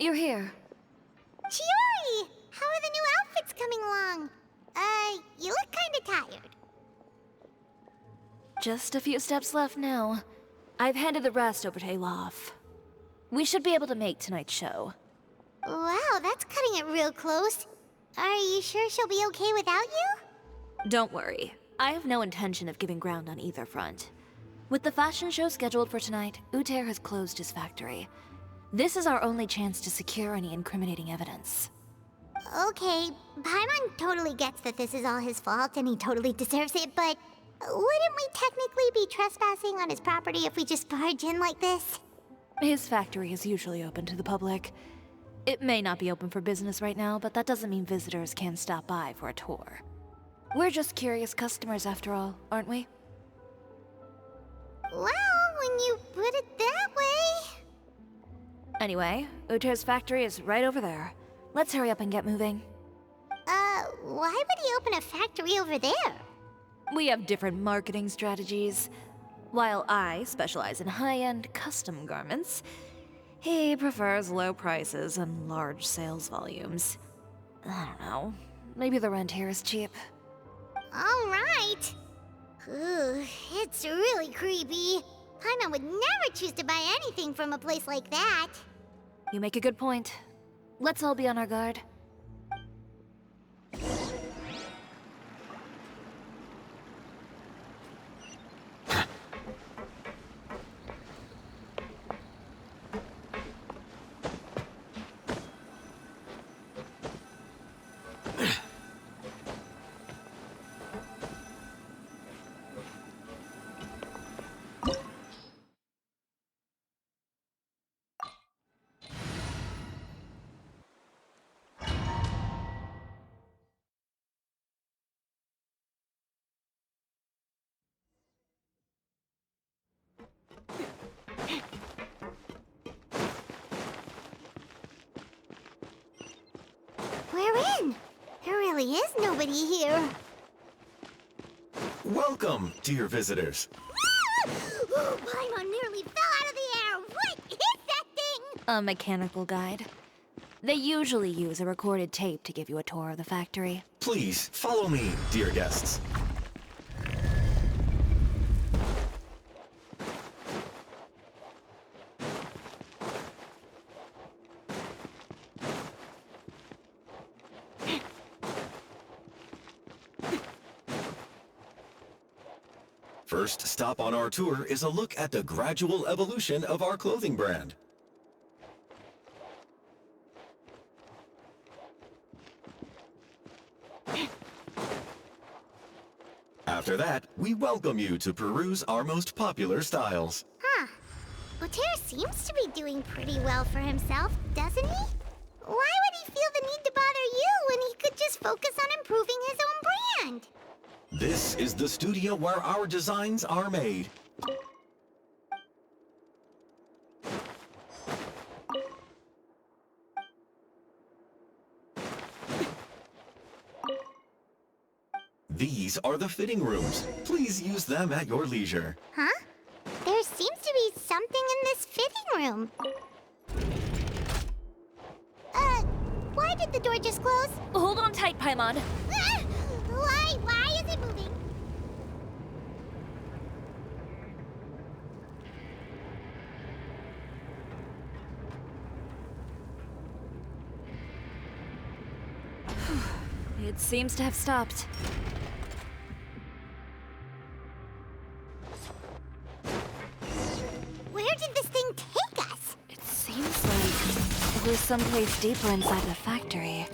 you're here. Chiori! How are the new outfits coming along? You look kinda tired. Just a few steps left now. I've handed the rest over to Alof. We should be able to make tonight's show. Wow, that's cutting it real close. Are you sure she'll be okay without you? Don't worry. I have no intention of giving ground on either front. With the fashion show scheduled for tonight, Uter has closed his factory. This is our only chance to secure any incriminating evidence. Okay, Paimon totally gets that this is all his fault and he totally deserves it, but wouldn't we technically be trespassing on his property if we just barge in like this? His factory is usually open to the public. It may not be open for business right now, but that doesn't mean visitors can't stop by for a tour. We're just curious customers after all, aren't we? Well, when you put it that way... Anyway, Uter's factory is right over there. Let's hurry up and get moving. Why would he open a factory over there? We have different marketing strategies. While I specialize in high-end custom garments, he prefers low prices and large sales volumes. I don't know. Maybe the rent here is cheap. Alright. Ooh, it's really creepy. Paimon would never choose to buy anything from a place like that. You make a good point. Let's all be on our guard. We're in. There really is nobody here. Welcome, dear visitors. Oh, Paimon nearly fell out of the air. What is that thing? A mechanical guide. They usually use a recorded tape to give you a tour of the factory. Please, follow me, dear guests. First stop on our tour is a look at the gradual evolution of our clothing brand. After that, we welcome you to peruse our most popular styles. Huh. Uter seems to be doing pretty well for himself, doesn't he? Why would he feel the need to bother you when he could just focus on improving his own brand? This is the studio where our designs are made. These are the fitting rooms. Please use them at your leisure. Huh? There seems to be something in this fitting room. Why did the door just close? Hold on tight, Paimon. Ah! Why is it moving? It seems to have stopped. Where did this thing take us? It seems like we're someplace deeper inside the factory.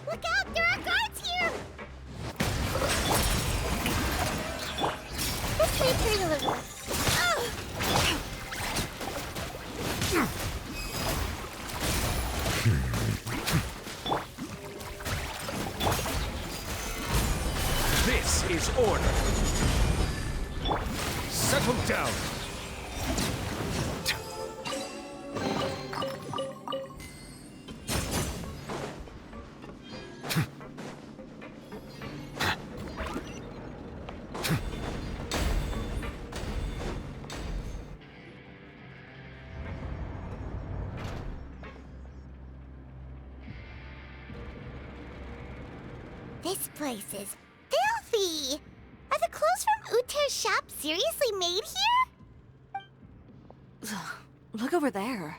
Look out! There are guards here! This way through the river. Hook down! This place is filthy! Are the clothes from Uter's shop seriously made here? Look over there.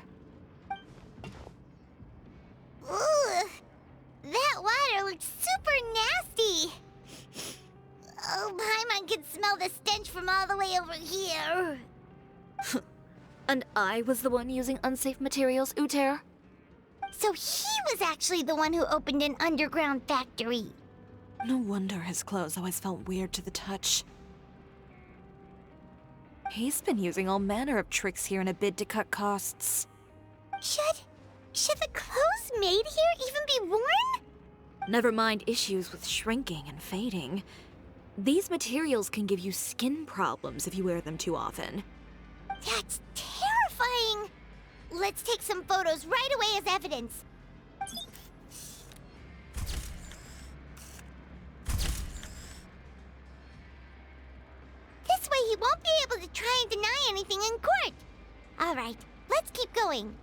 Ugh! That water looks super nasty! Oh, Paimon can smell the stench from all the way over here. And I was the one using unsafe materials, Uter? So he was actually the one who opened an underground factory. No wonder his clothes always felt weird to the touch. He's been using all manner of tricks here in a bid to cut costs. Should the clothes made here even be worn? Never mind issues with shrinking and fading. These materials can give you skin problems if you wear them too often. That's terrifying! Let's take some photos right away as evidence. This way he won't be able to try and deny anything in court. All right, let's keep going.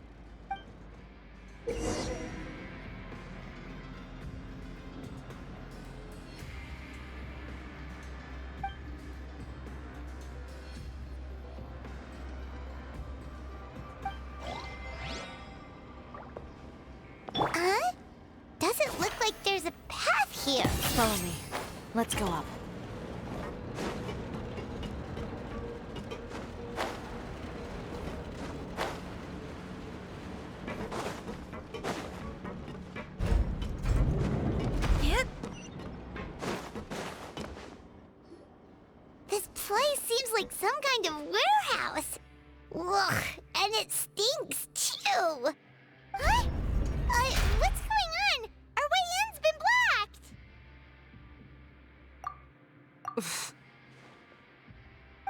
Doesn't look like there's a path here. Follow me. Let's go up. This place seems like some kind of warehouse. Ugh, and it stinks too. Huh? What's going on? Our way in's been blocked.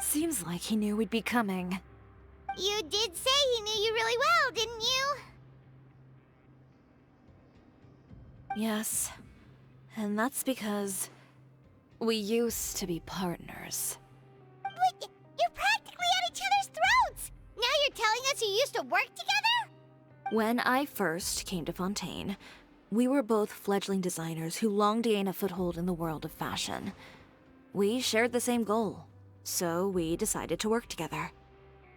Seems like he knew we'd be coming. You did say he knew you really well, didn't you? Yes. And that's because we used to be partners. But you're practically at each other's throats. Now you're telling us you used to work together? When I first came to Fontaine, we were both fledgling designers who longed to gain a foothold in the world of fashion. We shared the same goal, so we decided to work together.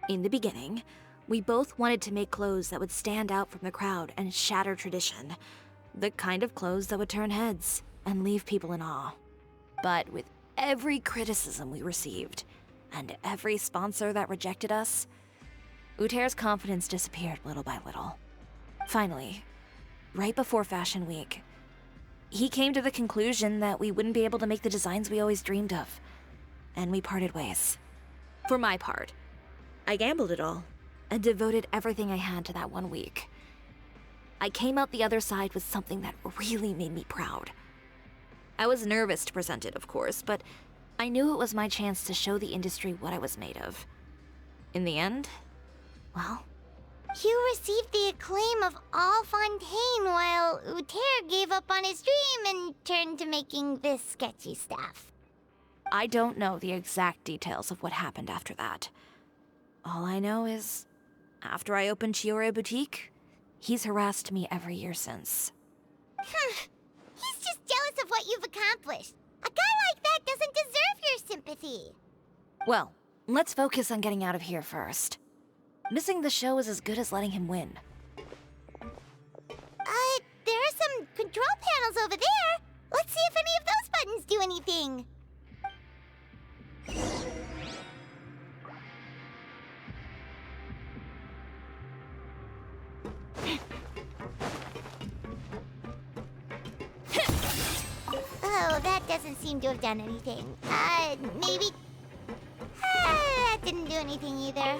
In the beginning, we both wanted to make clothes that would stand out from the crowd and shatter tradition. The kind of clothes that would turn heads and leave people in awe. But with every criticism we received, and every sponsor that rejected us, Uter's confidence disappeared little by little. Finally, right before Fashion Week, he came to the conclusion that we wouldn't be able to make the designs we always dreamed of, and we parted ways. For my part, I gambled it all and devoted everything I had to that 1 week. I came out the other side with something that really made me proud. I was nervous to present it, of course, but I knew it was my chance to show the industry what I was made of. In the end, well, You received the acclaim of all Fontaine while Uter gave up on his dream and turned to making this sketchy stuff. I don't know the exact details of what happened after that. All I know is, after I opened Choria Boutique, he's harassed me every year since. He's just jealous of what you've accomplished. A guy like that doesn't deserve your sympathy. Well, let's focus on getting out of here first. Missing the show is as good as letting him win. There are some control panels over there. Let's see if any of those buttons do anything. Oh, that doesn't seem to have done anything. Maybe... that didn't do anything either.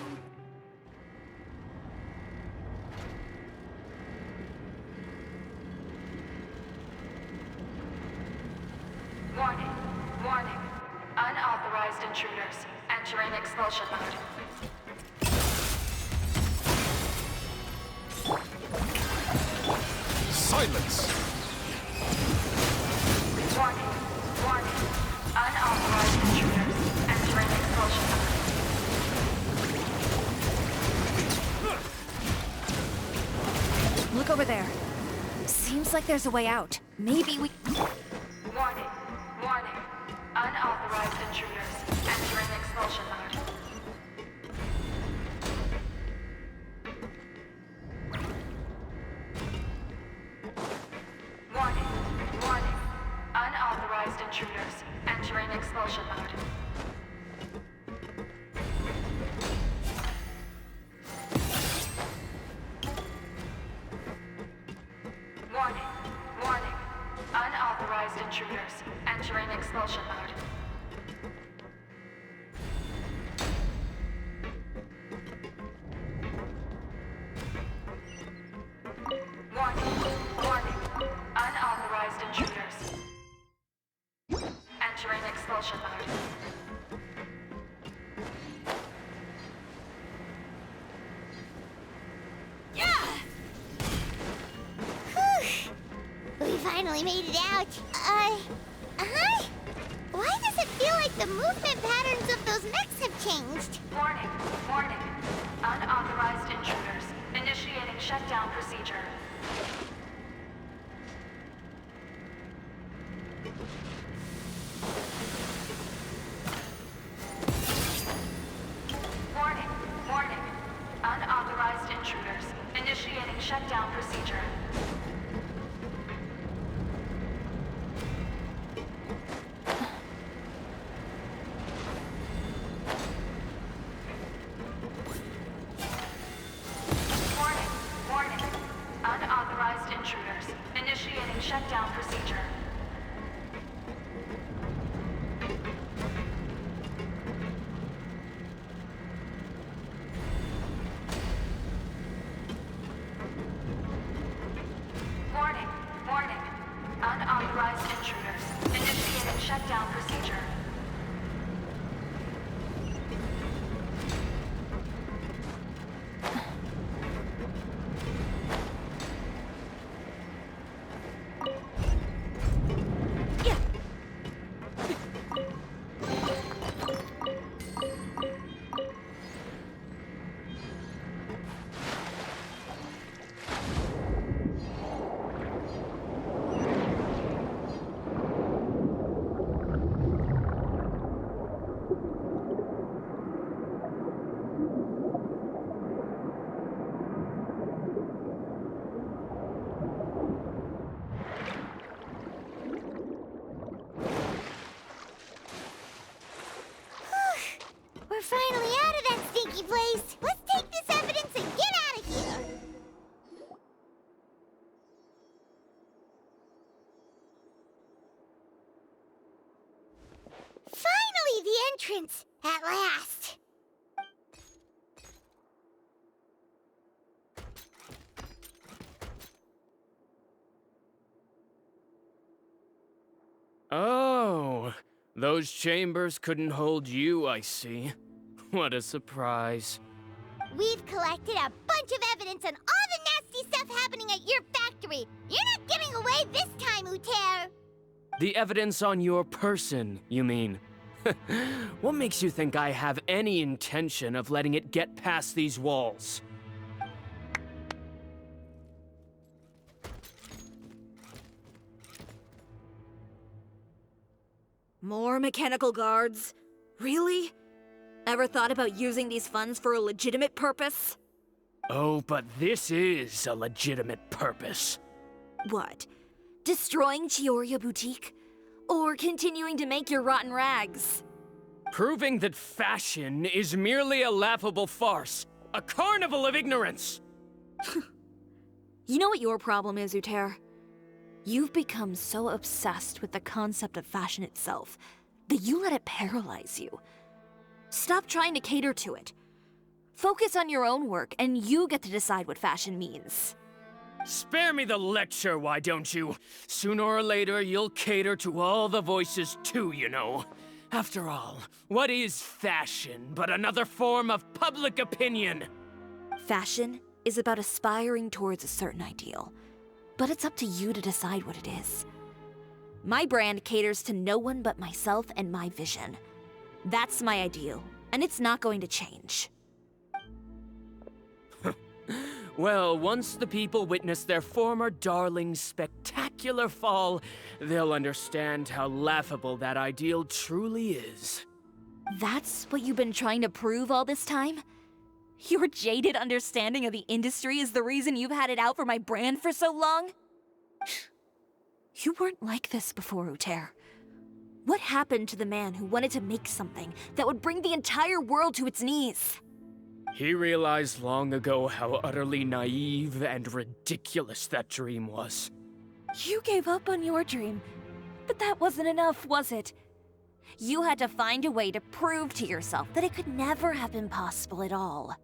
Warning. Warning. Unauthorized intruders. Entering expulsion mode. Silence! Warning. Warning. Unauthorized intruders. Entering expulsion mode. Look over there. Seems like there's a way out. Maybe we... Warning. Warning. Unauthorized intruders. Entering expulsion mode. Warning. Warning. Unauthorized intruders. Entering expulsion mode. Warning. Warning. Unauthorized intruders. Entering expulsion mode. Warning. Warning. Unauthorized intruders. Entering expulsion mode. Whew. We finally made it out. Huh? Why does it feel like the movement patterns of those mechs have changed? Warning. Warning. Unauthorized intruders. Initiating shutdown procedure. Warning. Warning. Unauthorized intruders. Initiating shutdown procedure. Warning. Warning. Unauthorized intruders. Initiating shutdown procedure. Warning. Warning. Unauthorized intruders. Initiating shutdown procedure. We're finally out of that stinky place. Let's take this evidence and get out of here. Finally, the entrance. At last. Oh, those chambers couldn't hold you, I see. What a surprise. We've collected a bunch of evidence on all the nasty stuff happening at your factory. You're not getting away this time, Uter. The evidence on your person, you mean? What makes you think I have any intention of letting it get past these walls? More mechanical guards? Really? Ever thought about using these funds for a legitimate purpose? Oh, but this is a legitimate purpose. What? Destroying Choria Boutique? Or continuing to make your rotten rags? Proving that fashion is merely a laughable farce. A carnival of ignorance! You know what your problem is, Uter? You've become so obsessed with the concept of fashion itself that you let it paralyze you. Stop trying to cater to it. Focus on your own work, and you get to decide what fashion means. Spare me the lecture, why don't you? Sooner or later, you'll cater to all the voices too, you know. After all, what is fashion but another form of public opinion? Fashion is about aspiring towards a certain ideal, but it's up to you to decide what it is. My brand caters to no one but myself and my vision. That's my ideal, and it's not going to change. Well, once the people witness their former darling's spectacular fall, they'll understand how laughable that ideal truly is. That's what you've been trying to prove all this time? Your jaded understanding of the industry is the reason you've had it out for my brand for so long? You weren't like this before, Uter. What happened to the man who wanted to make something that would bring the entire world to its knees? He realized long ago how utterly naive and ridiculous that dream was. You gave up on your dream, but that wasn't enough, was it? You had to find a way to prove to yourself that it could never have been possible at all.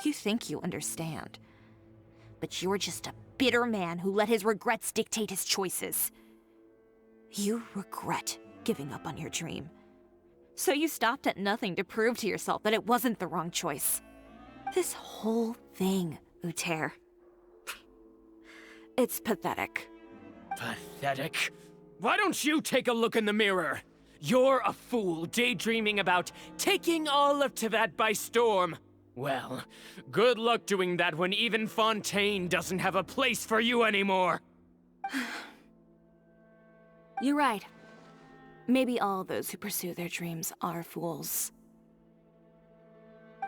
You think you understand, but you're just a bitter man who let his regrets dictate his choices. You regret giving up on your dream. So you stopped at nothing to prove to yourself that it wasn't the wrong choice. This whole thing, Uter. It's pathetic. Pathetic? Why don't you take a look in the mirror? You're a fool daydreaming about taking all of Teyvat by storm. Well, good luck doing that when even Fontaine doesn't have a place for you anymore. You're right. Maybe all those who pursue their dreams are fools.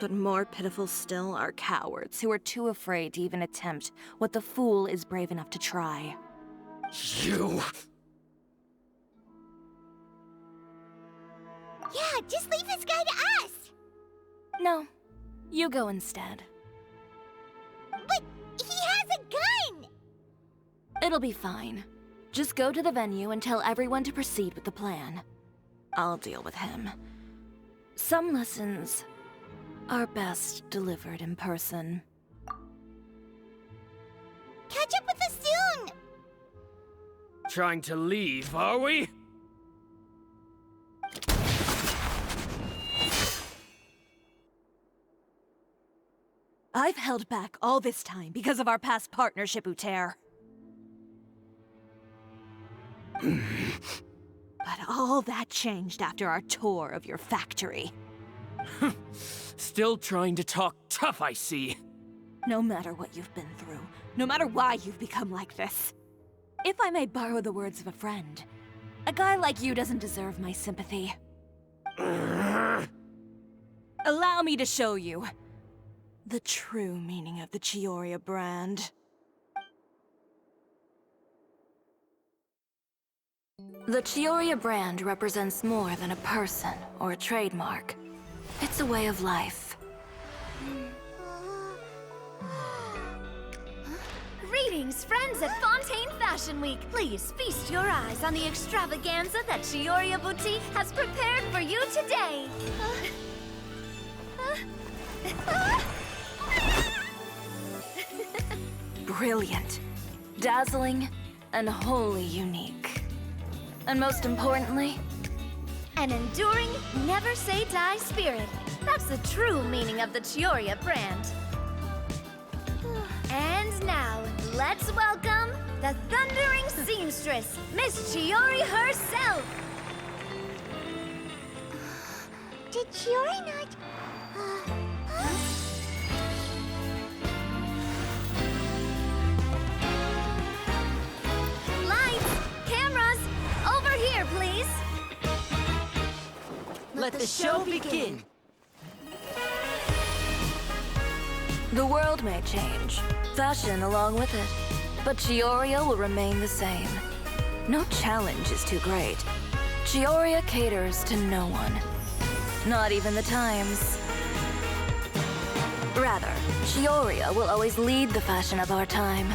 But more pitiful still are cowards who are too afraid to even attempt what the fool is brave enough to try. You... Yeah, just leave this guy to us! No, you go instead. But he has a gun! It'll be fine. Just go to the venue and tell everyone to proceed with the plan. I'll deal with him. Some lessons are best delivered in person. Catch up with us soon! Trying to leave, are we? I've held back all this time because of our past partnership, Uter. But all that changed after our tour of your factory. Still trying to talk tough, I see. No matter what you've been through, no matter why you've become like this. If I may borrow the words of a friend, a guy like you doesn't deserve my sympathy. Allow me to show you the true meaning of the Choria brand. The Choria brand represents more than a person or a trademark. It's a way of life. Greetings, friends at Fontaine Fashion Week. Please feast your eyes on the extravaganza that Choria Boutique has prepared for you today. Brilliant, dazzling, and wholly unique. And most importantly, An enduring, never-say-die spirit. That's the true meaning of the Choria brand. And now, let's welcome the thundering seamstress, Miss Chiori herself. Did Chiori not... Lights, cameras, over here, please. Let the show begin! the world may change, fashion along with it, but Choria will remain the same. No challenge is too great. Choria caters to no one. Not even the times. Rather, Choria will always lead the fashion of our time.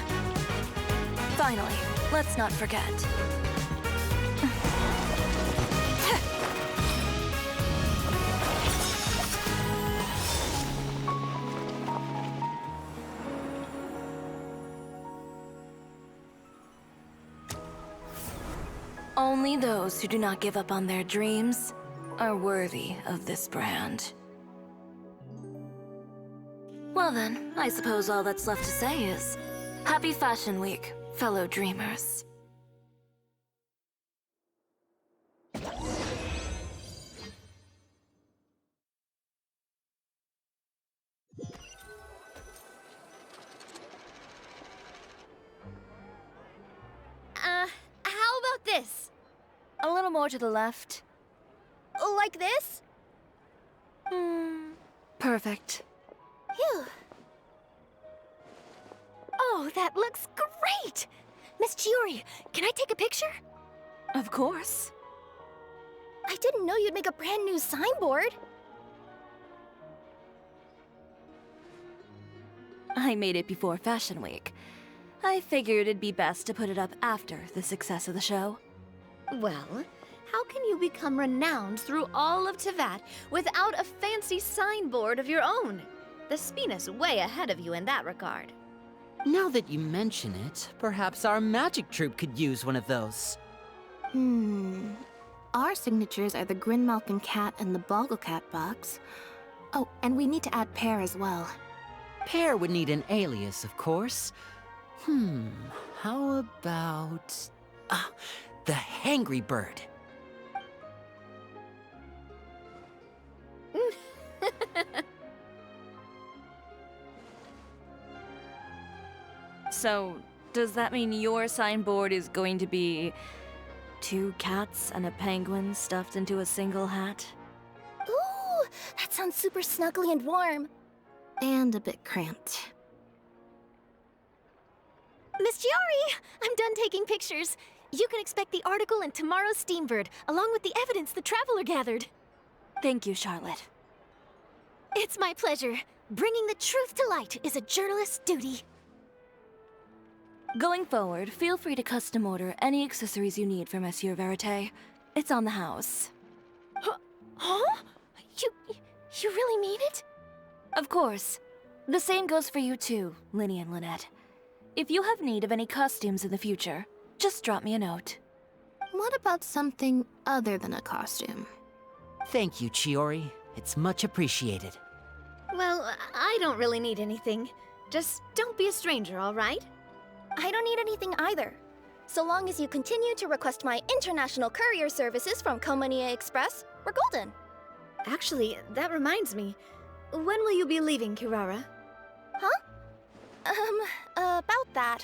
Finally, let's not forget. Only those who do not give up on their dreams are worthy of this brand. Well then, I suppose all that's left to say is, Happy Fashion Week, fellow dreamers. How about this? A little more to the left. Like this? Perfect. Phew. Oh, that looks great! Miss Chiori, can I take a picture? Of course. I didn't know you'd make a brand new signboard. I made it before Fashion Week. I figured it'd be best to put it up after the success of the show. Well, how can you become renowned through all of Teyvat without a fancy signboard of your own? The Spina's way ahead of you in that regard. Now that you mention it, perhaps our magic troupe could use one of those. Our signatures are the Grinmalkin cat and the Bogglecat box. Oh, and we need to add Pear as well. Pear would need an alias, of course. How about... the Hangry Bird. So, does that mean your signboard is going to be 2 cats and a penguin stuffed into a single hat? Ooh, that sounds super snuggly and warm. And a bit cramped. Miss Chiori, I'm done taking pictures. You can expect the article in tomorrow's Steambird, along with the evidence the Traveler gathered. Thank you, Charlotte. It's my pleasure. Bringing the truth to light is a journalist's duty. Going forward, feel free to custom order any accessories you need for Monsieur Verite. It's on the house. Huh? You really mean it? Of course. The same goes for you too, Linny and Lynette. If you have need of any costumes in the future, just drop me a note. What about something other than a costume? Thank you, Chiori. It's much appreciated. Well, I don't really need anything. Just don't be a stranger, all right? I don't need anything either. So long as you continue to request my international courier services from Komania Express, we're golden. Actually, that reminds me. When will you be leaving, Kirara? Huh? About that.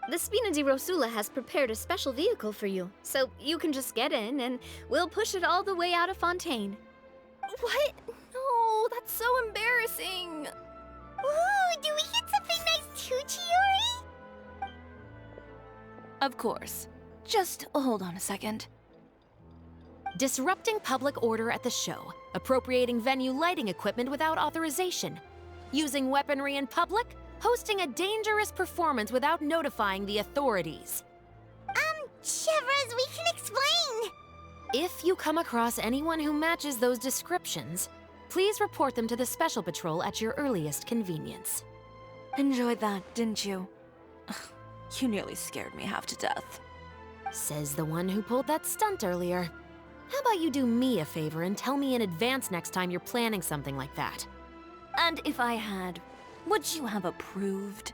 The Spina di Rosula has prepared a special vehicle for you, so you can just get in and we'll push it all the way out of Fontaine. What? No, that's so embarrassing. Ooh, do we get something nice too, Chiori? Of course. Just hold on a second. Disrupting public order at the show, appropriating venue lighting equipment without authorization, using weaponry in public, hosting a dangerous performance without notifying the authorities. Chevras, we can explain! If you come across anyone who matches those descriptions, please report them to the Special Patrol at your earliest convenience. Enjoyed that, didn't you? Ugh, you nearly scared me half to death. Says the one who pulled that stunt earlier. How about you do me a favor and tell me in advance next time you're planning something like that? And if I had, would you have approved?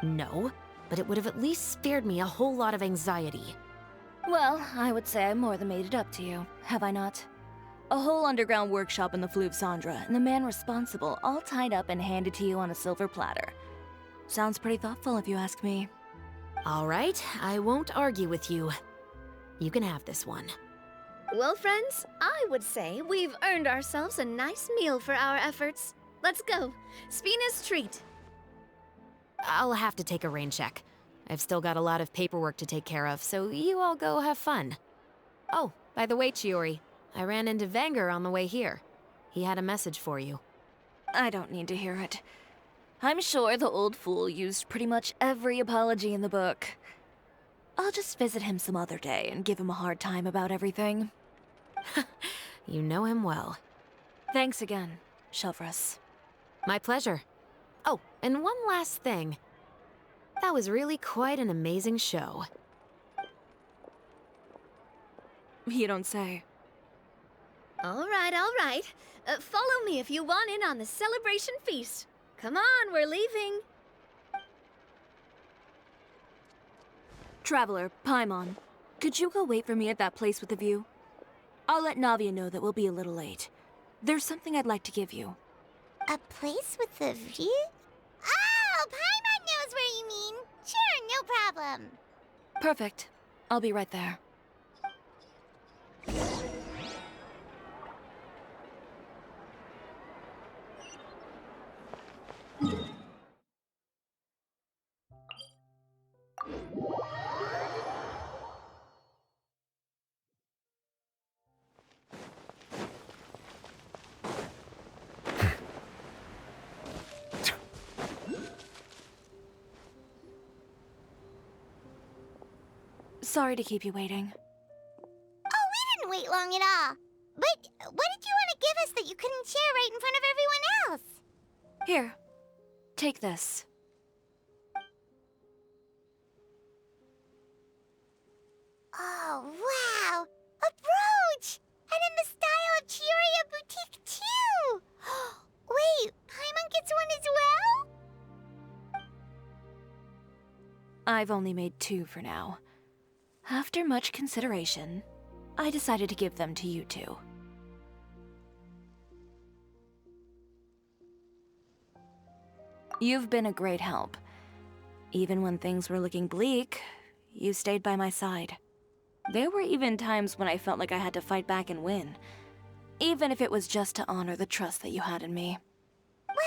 No, but it would have at least spared me a whole lot of anxiety. Well, I would say I more than made it up to you, have I not? A whole underground workshop in the Fleuve Cendra, and the man responsible all tied up and handed to you on a silver platter. Sounds pretty thoughtful if you ask me. All right, I won't argue with you. You can have this one. Well, friends, I would say we've earned ourselves a nice meal for our efforts. Let's go. Spina's treat. I'll have to take a rain check. I've still got a lot of paperwork to take care of, so you all go have fun. Oh, by the way, Chiori, I ran into Vanger on the way here. He had a message for you. I don't need to hear it. I'm sure the old fool used pretty much every apology in the book. I'll just visit him some other day and give him a hard time about everything. You know him well. Thanks again, Chevras. My pleasure. Oh, and one last thing. That was really quite an amazing show. You don't say. All right, all right. Follow me if you want in on the celebration feast. Come on, we're leaving. Traveler, Paimon, could you go wait for me at that place with the view? I'll let Navia know that we'll be a little late. There's something I'd like to give you. A place with a view? Oh, Paimon knows where you mean. Sure, no problem. Perfect. I'll be right there. Sorry to keep you waiting. Oh, we didn't wait long at all. But what did you want to give us that you couldn't share right in front of everyone else? Here, take this. Oh, wow! A brooch! And in the style of Choria Boutique, too! Wait, Paimon gets one as well? I've only made 2 for now. After much consideration, I decided to give them to you two. You've been a great help. Even when things were looking bleak, you stayed by my side. There were even times when I felt like I had to fight back and win, even if it was just to honor the trust that you had in me. Well,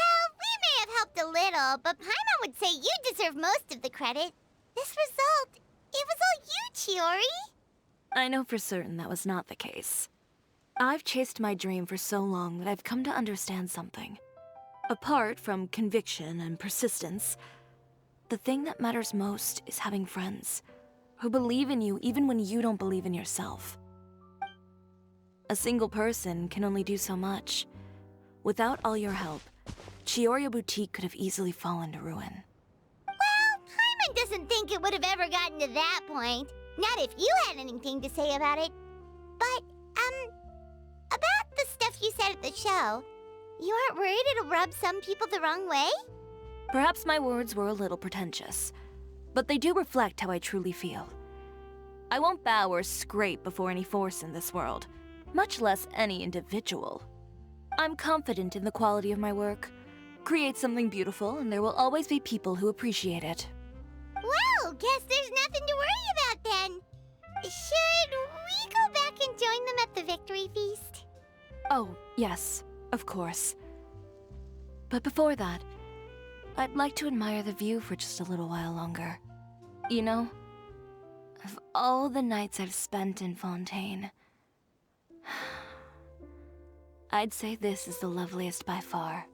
we may have helped a little, but Paimon would say you deserve most of the credit. This result, it was all you, Chiori. I know for certain that was not the case. I've chased my dream for so long that I've come to understand something. Apart from conviction and persistence, the thing that matters most is having friends who believe in you even when you don't believe in yourself. A single person can only do so much. Without all your help, Choria Boutique could have easily fallen to ruin. Well, Paimon doesn't think it would have ever gotten to that point. Not if you had anything to say about it. But, about the stuff you said at the show, you aren't worried it'll rub some people the wrong way? Perhaps my words were a little pretentious, but they do reflect how I truly feel. I won't bow or scrape before any force in this world, much less any individual. I'm confident in the quality of my work. Create something beautiful, and there will always be people who appreciate it. Well, guess there's nothing to worry about then. Should we go back and join them at the victory feast? Oh, yes, of course. But before that, I'd like to admire the view for just a little while longer. You know, of all the nights I've spent in Fontaine, I'd say this is the loveliest by far.